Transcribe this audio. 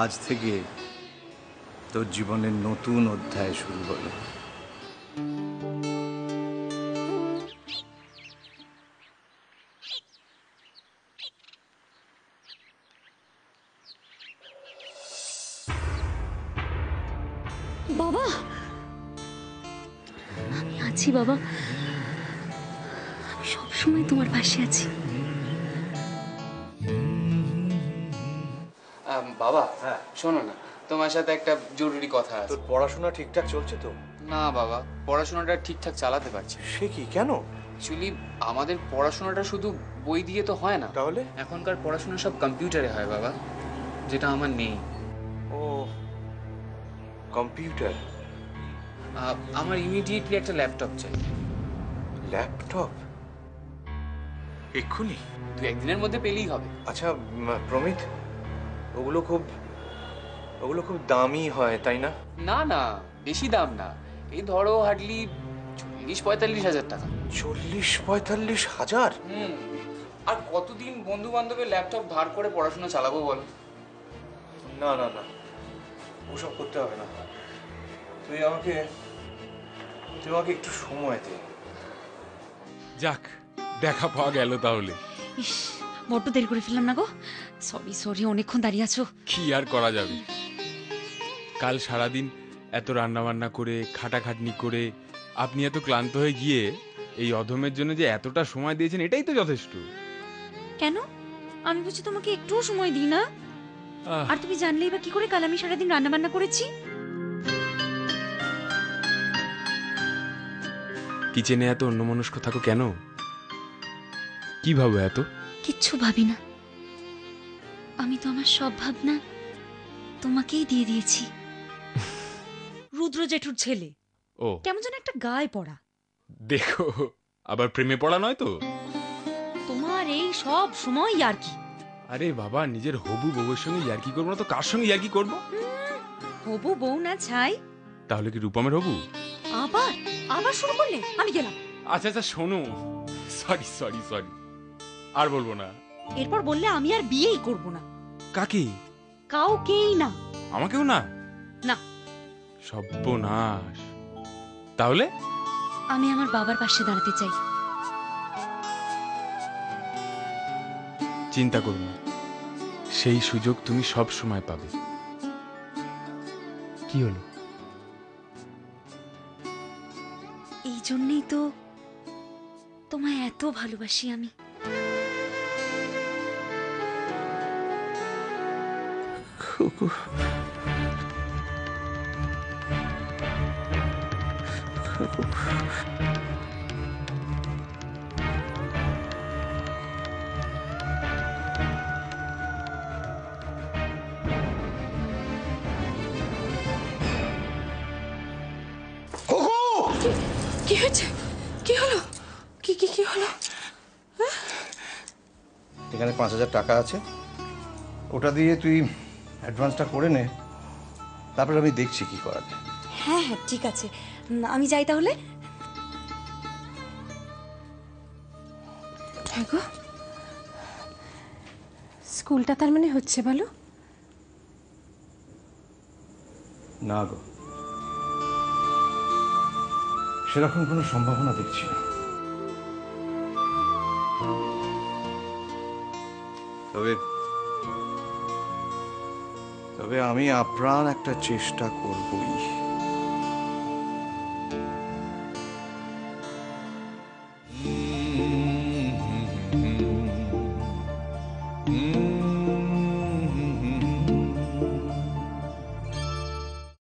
আজ থেকে তোর জীবনের নতুন অধ্যায় শুরু হলো। বাবা, আমি আছি বাবা, আমি সবসময় তোমার পাশে আছি। বাবা, হ্যাঁ শোনো না, তোমার সাথে একটা জরুরি কথা আছে। তোর পড়াশোনা ঠিকঠাক চলছে তো? না বাবা, পড়াশোনাটা ঠিকঠাক চালাতে পারছি। সে কি, কেন? অ্যাকচুয়ালি আমাদের পড়াশোনাটা শুধু বই দিয়ে তো হয় না। তাহলে? এখনকার পড়াশোনা সব কম্পিউটারে হয় বাবা, যেটা আমার নেই। ও, কম্পিউটার। আমার ইমিডিয়েটলি একটা ল্যাপটপ চাই। ল্যাপটপ? এক্ষুনি? 2-1 দিনের মধ্যে পেলেই হবে। আচ্ছা প্রমিত, ওগুলো খুব দামি হয় তাই না? না না, বেশি দাম না, এই ধরো হার্ডলি 40-45 হাজার টাকা। 40-45 হাজার? আর কতদিন বন্ধু বান্ধবের ল্যাপটপ ধার করে পড়াশোনা চালাবো বলো? না না না, ওসব করতে হবে না। তুই আমাকে একটু সময় দে। যাক, দেখা পাওয়া গেল তাহলে। ইস, বড্ড দেরি করে ফেললাম না গো। সরি, অনেকক্ষণ দাঁড়িয়ে আছো। কি আর করা যাবে, কাল সারাদিন এত রান্নাবান্না করে খাটাখাটনি করে আপনি এত ক্লান্ত হয়ে গিয়ে এই অধমের জন্য যে এতটা সময় দিয়েছেন, এটাই তো যথেষ্ট। কেন? আমি বুঝি তোমাকে একটুও সময় দিই না? আর তুমি জানলেই বা কি করে কাল আমি সারাদিন রান্না বান্না করেছি? কিচেনে এত অন্যমনস্ক থাকো কেন? কি ভাবো এত? কিচ্ছু ভাবি না, আমি তো আমার সব ভাবনা তোমাকেই দিয়ে দিয়েছি। রুদ্র জেঠুর ছেলে, ও কেমন যেন একটা গায়ে পড়া। দেখো, আবার প্রেমে পড়া নয় তো? তোমার এই সব সময় আর কি। আরে বাবা, নিজের হবু বউয়ের সঙ্গে ইয়ার্কি করবো না তো কার সঙ্গে ইয়ার্কি করবো? হবু বউ না ছাই। তাহলে কি রূপমের হবু? আবার শুরু করলে? আমি গেলাম। আচ্ছা আচ্ছা শোনো, সরি আর বলবো না। এরপর বললে আমি আর বিয়েই করব না। কাকে? কাউকেই না। আমাকেও না? না। সর্বনাশ। তাহলে? আমি আমার বাবার পাশে দাঁড়াতে চাই। চিন্তা করো না, সেই সুযোগ তুমি সব সময় পাবে। কি হলো? এই জন্যই তো তোমায় এত ভালোবাসি আমি। কি হয়েছে? কি হলো? কি হলো? এখানে 5,000 টাকা আছে, ওটা দিয়ে তুই অ্যাডভান্সটা করে নে, তারপর আমি দেখছি কি করা যায়। হ্যাঁ ঠিক আছে, আমি যাই তাহলে। হ্যাঁ গো, স্কুলটা তার মানে হচ্ছে বলো? না গো, সেরকম কোনো সম্ভাবনা দেখছি না। তবে আমি আপ্রাণ একটা চেষ্টা করবই।